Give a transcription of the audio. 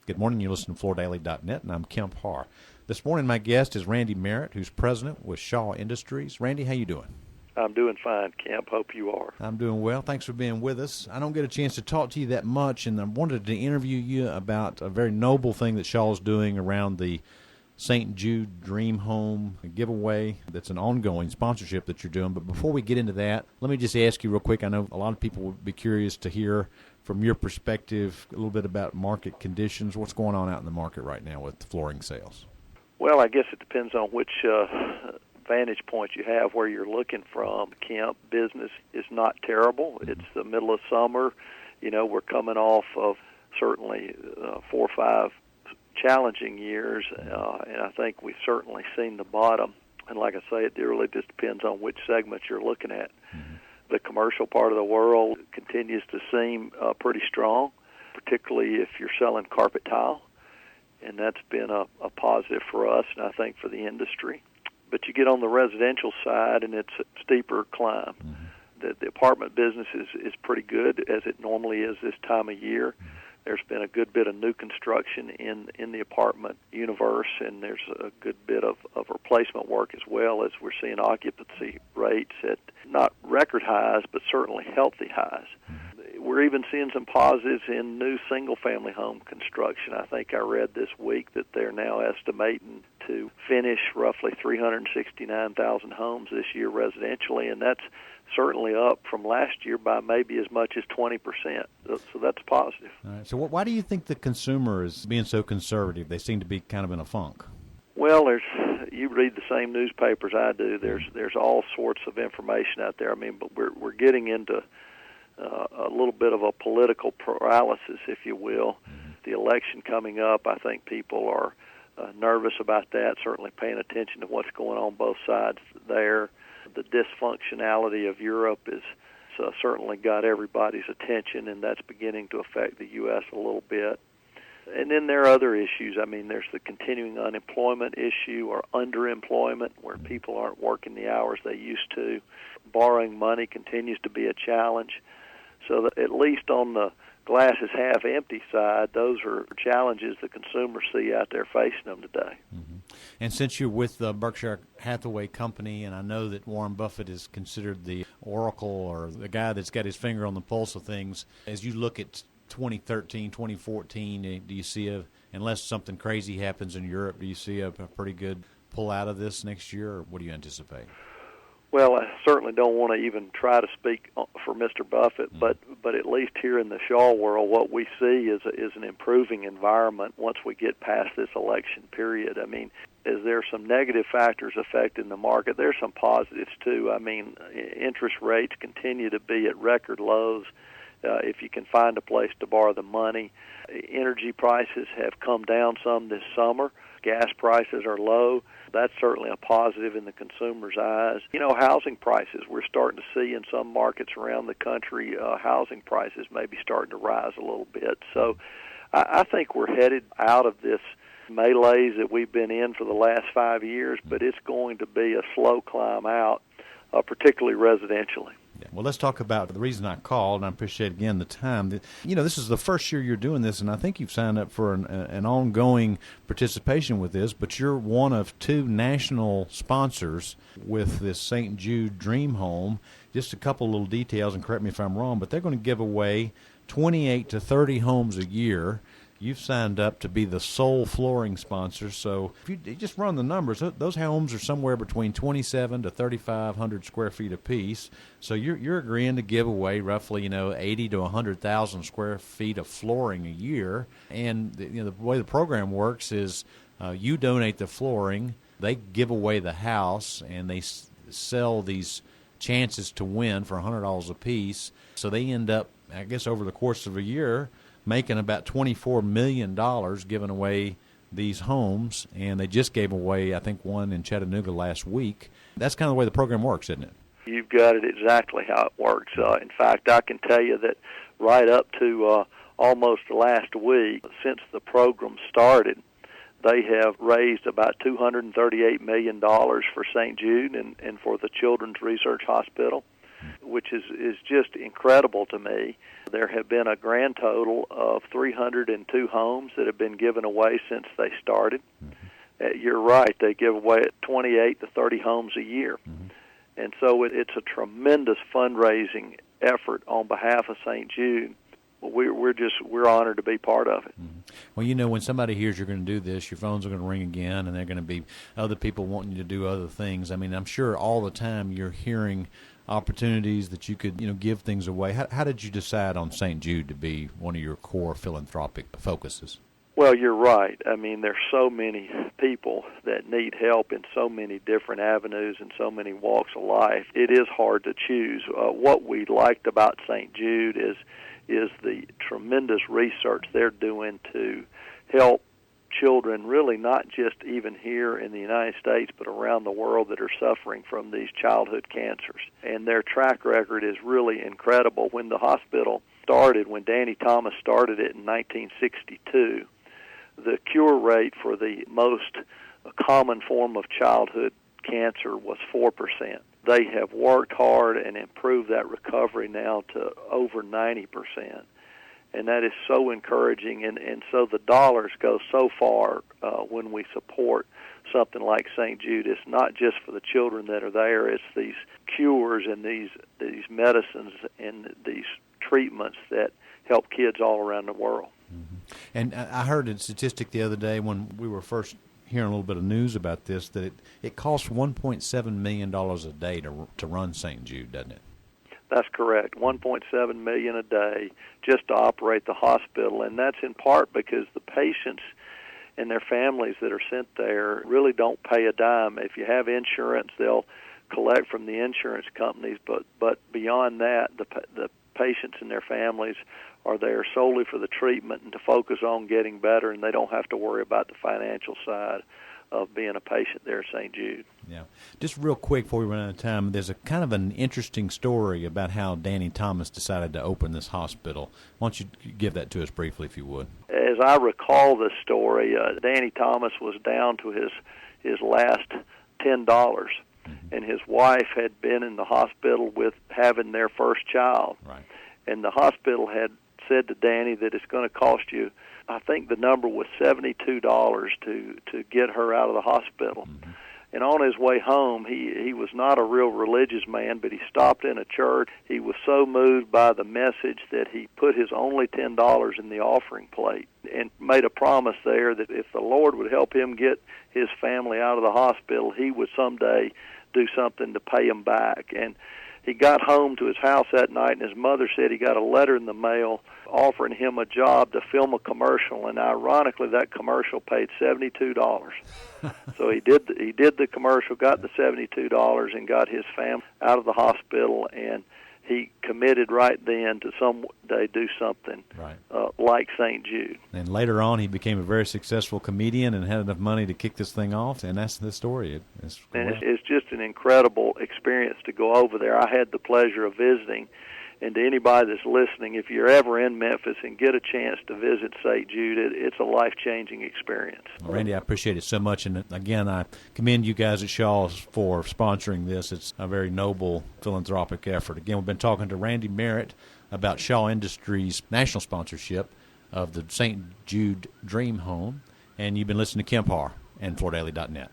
Good morning. You listen to FloorDaily.net, and I'm Kemp Harr. This morning, my guest is Randy Merritt, who's president with Shaw Industries. Randy, how you doing? I'm doing fine, Kemp. Hope you are. I'm doing well. Thanks for being with us. I don't get a chance to talk to you that much, and I wanted to interview you about a very noble thing that Shaw's doing around the St Jude Dreamhome giveaway. That's an ongoing sponsorship that you're doing. But before we get into that, let me just ask you real quick. I know a lot of people would be curious to hear from your perspective a little bit about market conditions. What's going on out in the market right now with flooring sales? Well, I guess it depends on which vantage point you have, where you're looking from. Kemp, business is not terrible. It's the middle of summer. You know, we're coming off of certainly 4 or 5 challenging years, and I think we've certainly seen the bottom. And like I say, it really just depends on which segment you're looking at. The commercial part of the world continues to seem pretty strong, particularly if you're selling carpet tile, and that's been a positive for us and I think for the industry. But you get on the residential side, and it's a steeper climb. The apartment business is pretty good, as it normally is this time of year. There's been a good bit of new construction in the apartment universe, and there's a good bit of replacement work as well, as we're seeing occupancy rates at not record highs, but certainly healthy highs. We're even seeing some positives in new single-family home construction. I think I read this week that they're now estimating to finish roughly 369,000 homes this year residentially, and that's certainly up from last year by maybe as much as 20%. So that's positive. All right. So why do you think the consumer is being so conservative? They seem to be kind of in a funk. Well, you read the same newspapers I do. There's all sorts of information out there. I mean, but we're getting into a little bit of a political paralysis, if you will. The election coming up, I think people are nervous about that, certainly paying attention to what's going on both sides there. The dysfunctionality of Europe is certainly got everybody's attention, and that's beginning to affect the U.S. a little bit. And then there are other issues. I mean, there's the continuing unemployment issue or underemployment, where people aren't working the hours they used to. Borrowing money continues to be a challenge. So that at least on the glass is half empty side, those are challenges the consumers see out there facing them today. And since you're with the Berkshire Hathaway Company, and I know that Warren Buffett is considered the oracle or the guy that's got his finger on the pulse of things, as you look at 2013, 2014, do you see unless something crazy happens in Europe, do you see a pretty good pull out of this next year, or what do you anticipate? Well, I certainly don't want to even try to speak for Mr. Buffett, but at least here in the Shaw world, what we see is an improving environment once we get past this election period. I mean, is there some negative factors affecting the market? There's some positives, too. I mean, interest rates continue to be at record lows if you can find a place to borrow the money. Energy prices have come down some this summer. Gas prices are low. That's certainly a positive in the consumer's eyes. You know, housing prices, we're starting to see in some markets around the country, housing prices maybe starting to rise a little bit. So I think we're headed out of this malaise that we've been in for the last 5 years, but it's going to be a slow climb out, particularly residentially. Yeah. Well, let's talk about the reason I called, and I appreciate, again, the time. You know, this is the first year you're doing this, and I think you've signed up for an ongoing participation with this, but you're one of 2 national sponsors with this St. Jude Dreamhome. Just a couple little details, and correct me if I'm wrong, but they're going to give away 28 to 30 homes a year. You've signed up to be the sole flooring sponsor, so if you just run the numbers, those homes are somewhere between 27 to 3,500 square feet apiece. So you're agreeing to give away roughly 80 to 100,000 square feet of flooring a year. And the way the program works is you donate the flooring, they give away the house, and they sell these chances to win for $100 a piece. So they end up, I guess, over the course of a year, making about $24 million giving away these homes, and they just gave away, I think, one in Chattanooga last week. That's kind of the way the program works, isn't it? You've got it exactly how it works. In fact, I can tell you that right up to almost last week, since the program started, they have raised about $238 million for St. Jude and for the Children's Research Hospital. which is just incredible to me. There have been a grand total of 302 homes that have been given away since they started. You're right, they give away 28 to 30 homes a year. And so it's a tremendous fundraising effort on behalf of St. Jude. We're honored to be part of it. Well, you know, when somebody hears you're going to do this, your phones are going to ring again, and they're going to be other people wanting you to do other things. I mean, I'm sure all the time you're hearing opportunities that you could, give things away. How did you decide on St. Jude to be one of your core philanthropic focuses? Well, you're right. I mean, there's so many people that need help in so many different avenues and so many walks of life. It is hard to choose. What we liked about St. Jude is the tremendous research they're doing to help children, really not just even here in the United States, but around the world that are suffering from these childhood cancers. And their track record is really incredible. When the hospital started, when Danny Thomas started it in 1962, the cure rate for the most common form of childhood cancer was 4%. They have worked hard and improved that recovery now to over 90%. And that is so encouraging. And so the dollars go so far when we support something like St. Jude. It's not just for the children that are there. It's these cures and these medicines and these treatments that help kids all around the world. And I heard a statistic the other day when we were first hearing a little bit of news about this, that it costs $1.7 million a day to run St. Jude, doesn't it? That's correct. $1.7 million a day just to operate the hospital, and that's in part because the patients and their families that are sent there really don't pay a dime. If you have insurance, they'll collect from the insurance companies, but beyond that, the patients and their families are there solely for the treatment and to focus on getting better, and they don't have to worry about the financial side of being a patient there at St. Jude. Yeah. Just real quick before we run out of time, there's a kind of an interesting story about how Danny Thomas decided to open this hospital. Why don't you give that to us briefly, if you would? As I recall this story, Danny Thomas was down to his last $10, and his wife had been in the hospital with having their first child. Right. And the hospital had said to Danny that it's going to cost you, I think the number was $72 to get her out of the hospital. And on his way home, he was not a real religious man, but he stopped in a church. He was so moved by the message that he put his only $10 in the offering plate and made a promise there that if the Lord would help him get his family out of the hospital, he would someday do something to pay him back. And he got home to his house that night, and his mother said he got a letter in the mail offering him a job to film a commercial, and ironically, that commercial paid $72. So he did the commercial, got the $72, and got his family out of the hospital, and he committed right then to someday do something like St. Jude. And later on, he became a very successful comedian and had enough money to kick this thing off, and that's the story. It's just an incredible experience to go over there. I had the pleasure of visiting, and to anybody that's listening, if you're ever in Memphis and get a chance to visit St. Jude, it's a life-changing experience. Well, Randy, I appreciate it so much, and again, I commend you guys at Shaw's for sponsoring this. It's a very noble philanthropic effort. Again, we've been talking to Randy Merritt about Shaw Industries' national sponsorship of the St. Jude Dreamhome, and you've been listening to Kemp Harr and FloorDaily.net.